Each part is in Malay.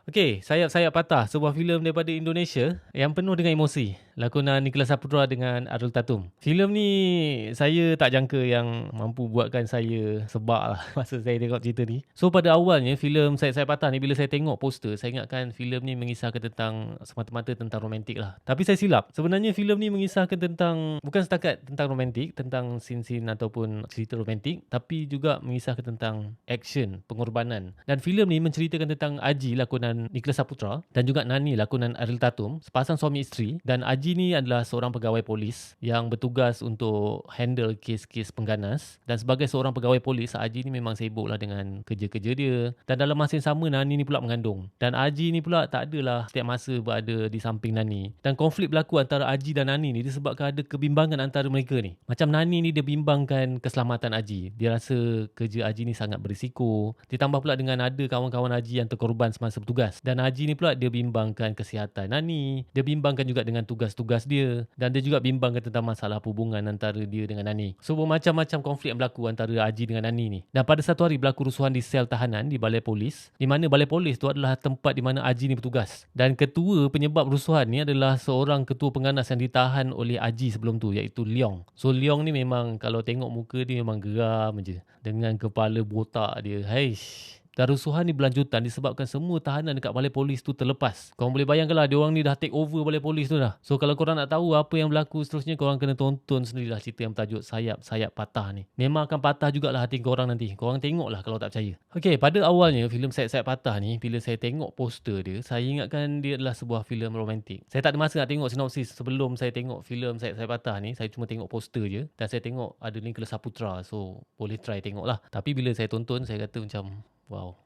Okey, Sayap-Sayap Patah, sebuah filem daripada Indonesia yang penuh dengan emosi. Lakonan Nicholas Saputra dengan Arul Tatum. Filem ni saya tak jangka yang mampu buatkan saya sebab lah masa saya tengok cerita ni. So pada awalnya filem Sayap-Sayap Patah ni bila saya tengok poster, saya ingatkan filem ni mengisahkan tentang semata-mata tentang romantik lah. Tapi saya silap. Sebenarnya filem ni mengisahkan tentang bukan setakat tentang romantik, tentang scene-scene ataupun cerita romantik, tapi juga mengisahkan tentang action, pengorbanan. Dan filem ni menceritakan tentang Aji lakonan Nicholas Saputra dan juga Nani lakonan Ariel Tatum, sepasang suami isteri. Dan Aji ni adalah seorang pegawai polis yang bertugas untuk handle kes-kes pengganas. Dan sebagai seorang pegawai polis, Aji ni memang sibuk lah dengan kerja-kerja dia. Dan dalam masa yang sama, Nani ni pula mengandung. Dan Aji ni pula tak adalah setiap masa berada di samping Nani. Dan konflik berlaku antara Aji dan Nani ni disebabkan ada kebimbangan antara mereka ni. Macam Nani ni dia bimbangkan keselamatan Aji. Dia rasa kerja Aji ni sangat berisiko. Ditambah pula dengan ada kawan-kawan Aji yang terkorban semasa bertugas. Dan Haji ni pula dia bimbangkan kesihatan Nani. Dia bimbangkan juga dengan tugas-tugas dia. Dan dia juga bimbangkan tentang masalah hubungan antara dia dengan Nani. So bermacam-macam konflik yang berlaku antara Haji dengan Nani ni. Dan pada satu hari berlaku rusuhan di sel tahanan di balai polis. Di mana balai polis tu adalah tempat di mana Haji ni bertugas. Dan ketua penyebab rusuhan ni adalah seorang ketua pengganas yang ditahan oleh Haji sebelum tu, iaitu Leong. So Leong ni memang kalau tengok muka dia memang geram je. Dengan kepala botak dia. Haish. Dan rusuhan ni berlanjutan disebabkan semua tahanan dekat balai polis tu terlepas. Korang boleh bayangkanlah dia orang ni dah take over balai polis tu dah. So kalau korang nak tahu apa yang berlaku seterusnya, korang kena tonton sendirilah cerita yang bertajuk Sayap-Sayap Patah ni. Memang akan patah jugalah hati korang nanti. Korang tengoklah kalau tak percaya. Okey, pada awalnya filem Sayap-Sayap Patah ni, bila saya tengok poster dia, saya ingatkan dia adalah sebuah filem romantik. Saya tak ada masa nak tengok sinopsis sebelum saya tengok filem Sayap-Sayap Patah ni. Saya cuma tengok poster je dan saya tengok ada Nicholas Saputra. So boleh try tengok lah. Tapi bila saya tonton, saya kata macam wow.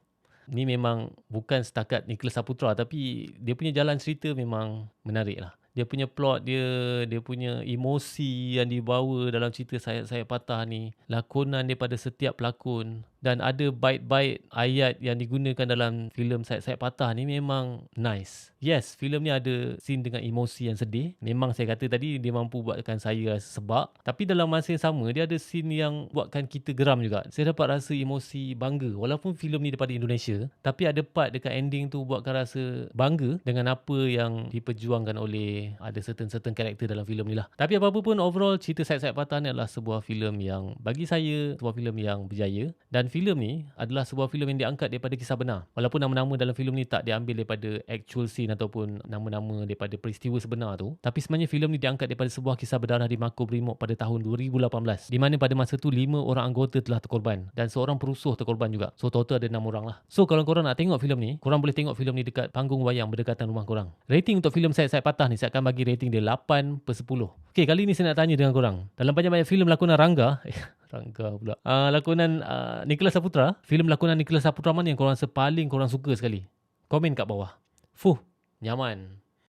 Ni memang bukan setakat Nicholas Saputra, tapi dia punya jalan cerita memang menarik lah. Dia punya plot dia punya emosi yang dibawa dalam cerita Sayap-Sayap Patah ni, lakonan daripada setiap pelakon, dan ada bait-bait ayat yang digunakan dalam filem Sayap-Sayap Patah ni memang nice. Yes, filem ni ada scene dengan emosi yang sedih. Memang saya kata tadi dia mampu buatkan saya sebab, tapi dalam masa yang sama dia ada scene yang buatkan kita geram juga. Saya dapat rasa emosi bangga walaupun filem ni daripada Indonesia, tapi ada part dekat ending tu buatkan rasa bangga dengan apa yang diperjuangkan oleh ada certain karakter dalam filem ni lah. Tapi apa-apa pun overall cerita Sayap-Sayap Patah ni adalah sebuah filem yang bagi saya sebuah filem yang berjaya. Dan filem ni adalah sebuah filem yang diangkat daripada kisah benar. Walaupun nama-nama dalam filem ni tak diambil daripada actual scene ataupun nama-nama daripada peristiwa sebenar tu, tapi sebenarnya filem ni diangkat daripada sebuah kisah berdarah di Makobrimob pada tahun 2018, di mana pada masa tu 5 orang anggota telah terkorban dan seorang perusuh terkorban juga. So total ada 6 orang lah. So kalau korang nak tengok filem ni, korang boleh tengok filem ni dekat panggung wayang berdekatan rumah korang. Rating untuk filem Sayap-Sayap Patah ni, saya akan bagi rating dia 8/10. Okey, kali ni saya nak tanya dengan korang. Dalam banyak-banyak filem lakonan Rangga, Rangga pula. Lakonan Nicholas Saputra, filem lakonan Nicholas Saputra mana yang korang rasa paling korang suka sekali? Komen kat bawah. Fuh, nyaman.